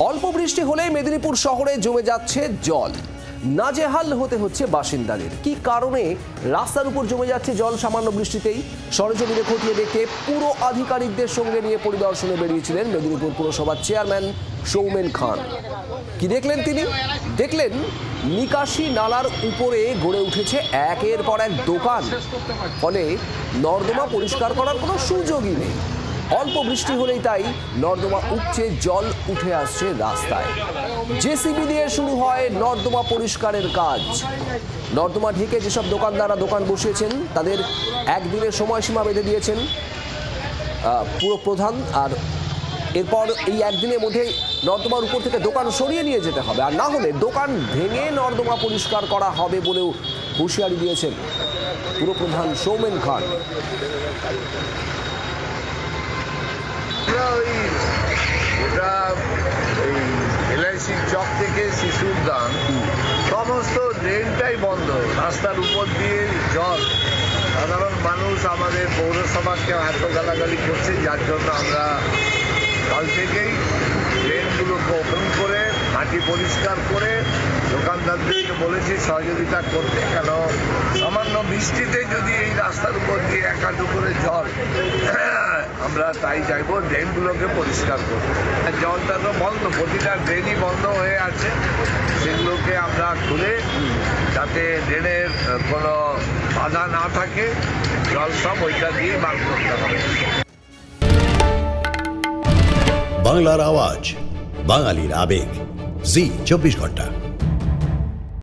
অল্প বৃষ্টি হলেই মেদিনীপুর শহরে জমে যাচ্ছে জল। নাজেহাল হতে হচ্ছে বাসিন্দাদের। কি কারণে রাস্তার উপর জমে যাচ্ছে জল সামান্য বৃষ্টিতেই? সরেজমিনে খতিয়ে দেখতে পুরো আধিকারিকদের সঙ্গে নিয়ে পরিদর্শনে বেরিয়েছিলেন মেদিনীপুর পুরসভার চেয়ারম্যান সৌমেন খান। কি দেখলেন তিনি? দেখলেন নিকাশি নালার উপরে গড়ে উঠেছে একের পর এক দোকান, ফলে নর্দমা পরিষ্কার করার কোনো সুযোগই নেই। অল্প বৃষ্টি হলেই তাই নর্দমা উপচে জল উঠে আসছে রাস্তায়। জেসিবি দিয়ে শুরু হয় নর্দমা পরিষ্কারের কাজ। নর্দমা ঢেকে যেসব দোকানদাররা দোকান বসিয়েছেন তাদের একদিনের সময়সীমা বেঁধে দিয়েছেন পুরো প্রধান, আর এরপর এই একদিনের মধ্যে নর্দমার উপর থেকে দোকান সরিয়ে নিয়ে যেতে হবে, আর না হলে দোকান ভেঙে নর্দমা পরিষ্কার করা হবে বলেও হুঁশিয়ারি দিয়েছেন পুরপ্রধান সৌমেন খান। ওটা ওই LIC চক থেকে শিশু উদ্যান সমস্ত ড্রেনটাই বন্ধ, রাস্তার উপর দিয়ে জল। সাধারণ মানুষ আমাদের পৌরসভাকে এত গালাগালি করছে, যার জন্য আমরা কাল থেকেই ড্রেনগুলোকে ওপেন করে মাটি পরিষ্কার করে দোকানদারদেরকে বলেছি সহযোগিতা করতে। কেন সামান্য বৃষ্টিতে যদি এই রাস্তার উপর দিয়ে এক হাঁটু করে জল, আমরা তাই চাইবো ড্রেনগুলোকে পরিষ্কার করবো। জলটা তো বন্ধ, প্রতিটা ড্রেনই বন্ধ হয়ে আছে, সেগুলোকে আমরা খুলে যাতে ড্রেনের কোনো বাধা না থাকে, জল সব ওইটা দিয়ে বার করতে হবে। বাংলার আওয়াজ, বাঙালির আবেগ, জি 24 ঘন্টা।